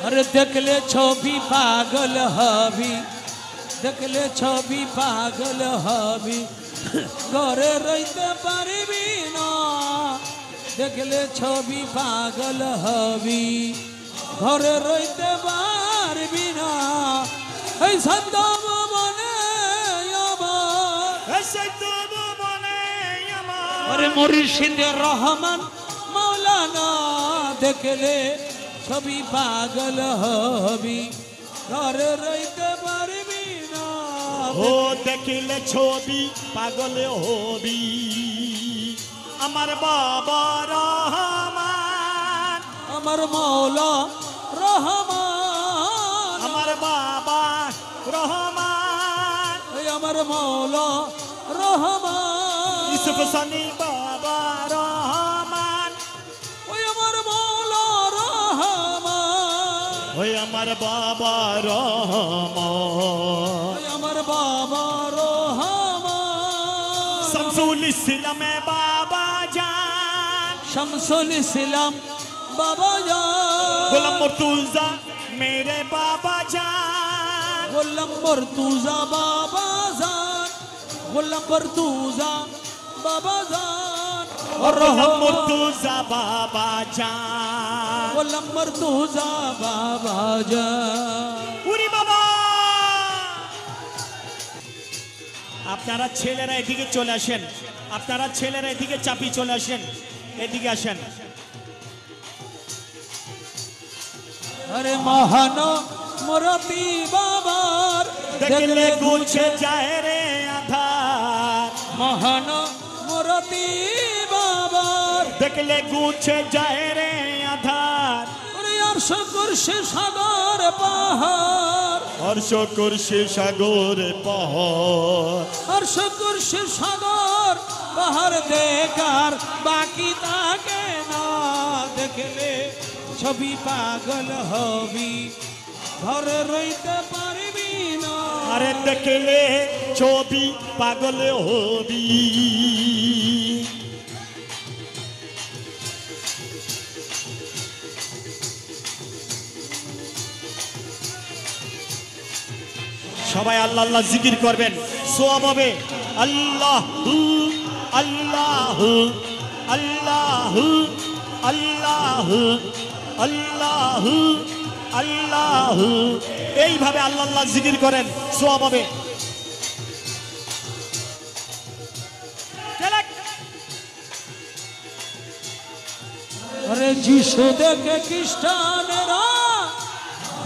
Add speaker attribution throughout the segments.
Speaker 1: अरे देखले छवि पागल हबी, देखले छवि पागल हबी, घरे रहिते पारबी ना। देखले छवि पागल हबी, घरे रहिते पारबी ना। ऐसा दम बने अरे मुर्शिद रहमान मौलाना देखले छवि पागल हबी, घरे रहिते पारबी ना।
Speaker 2: हो देखले छवि पागल हबी, আমার বাবা রহমান,
Speaker 1: আমার মৌলা রহমান,
Speaker 2: আমার বাবা রহমান,
Speaker 1: আমার মৌলা রহমান,
Speaker 2: ইউসুফ সানি বাবা রহমান,
Speaker 1: ওই আমার মৌলা রহমান,
Speaker 2: ওই আমার বাবা রহমান,
Speaker 1: ওই আমার বাবা রহমান।
Speaker 2: শামসুল ইসলামে বাবা জান,
Speaker 1: শামসুল ইসলাম বাবা জান,
Speaker 2: গোলাম মুর্তুজা মেরে বাবা জান,
Speaker 1: গোলাম মুর্তুজা বাবা জান, গোলাম মুর্তুজা বাবা জান,
Speaker 2: গোলাম মুর্তুজা বাবা জান,
Speaker 1: গোলাম মুর্তুজা বাবা জান।
Speaker 2: উরি বাবা। আপনারা ছেলেরা এদিকে চলে আসেন, আপনারা ছেলেরা এদিকে চাপি চলে আসেন, এদিকে আসেন।
Speaker 1: अरे महान मुरती बाबार
Speaker 2: देखले गुछे जाए रे आधार,
Speaker 1: महान मुरती बाबार
Speaker 2: देखले गुछे जाए रे आधार,
Speaker 1: अरे अर्श कुर्सी सागर पहाड़,
Speaker 2: अर्श कुर्सी सागर पहाड़,
Speaker 1: अर्श कुर्सी सागर पहाड़ देखार बाकी ताके ना। देखले छवि पागल हबी, घरे रहिते पारबी ना।
Speaker 2: अरे देखले छवि पागल हबी, সবাই আল্লাহ আল্লাহ জিকির করবেন, সওয়াব হবে। আল্লাহু আল্লাহু আল্লাহু আল্লাহু আল্লাহু আল্লাহু, এইভাবে আল্লাহ আল্লাহ জিকির করেন, সওয়াব হবে।
Speaker 1: अरे जिसु देखे ख्रिस्टानेरा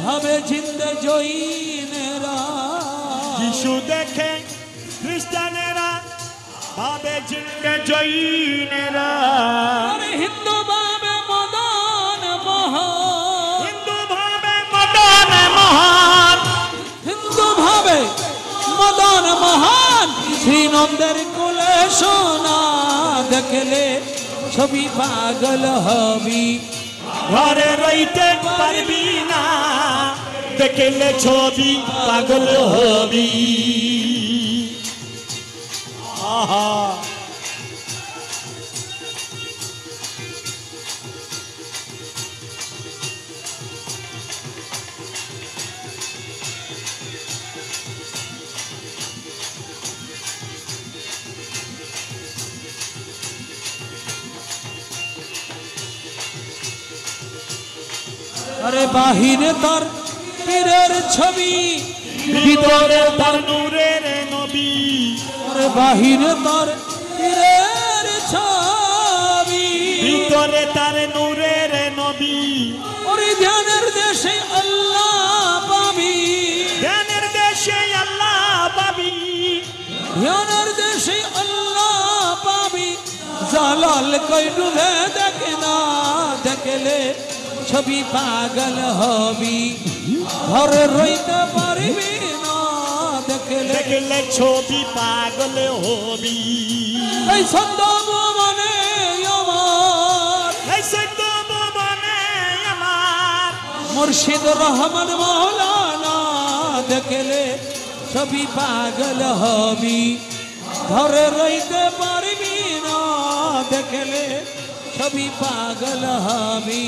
Speaker 1: भावे जिंदे जईनेरा,
Speaker 2: যিশু দেখে খ্রিস্টানেরা ভাবে জিন্দে জৈনেরা,
Speaker 1: अरे हिंदू भावे मदन मोहन,
Speaker 2: হিন্দু ভাবে মদন মোহন,
Speaker 1: हिंदू भावे मदन मोहन, श्रीनंदर कुले सोना। देखले छवि पागल हबी,
Speaker 2: ঘরে রইতে পারবি না। দেখলে ছবি পাগল হবি। আহা
Speaker 1: अरे बाहिरे तार पीरेर छवि,
Speaker 2: ভিতরে তার নূরের নবী,
Speaker 1: अरे बाहिरे तार पीरेर छवि,
Speaker 2: ভিতরে তার নূরের নবী,
Speaker 1: और ध्यानेर देशे अल्लाह पाबी,
Speaker 2: ধ্যানের দেশে আল্লাহ পাবি,
Speaker 1: ध्यानेर देशे अल्लाह पाबी। জালাল কই ডুবে দেখে না। দেখলে ছবি পাগল হবি, ঘরে রইতে পারবি না। দেখলে
Speaker 2: দেখলে ছবি পাগল হবি।
Speaker 1: এই সন্দেহ মনে আমার,
Speaker 2: এই সত্য ভুবনে আমার
Speaker 1: মুর্শিদ রহমান মৌলানা। দেখলে ছবি পাগল হবি, ঘরে রইতে পারবি না। দেখলে ছবি পাগল হবি।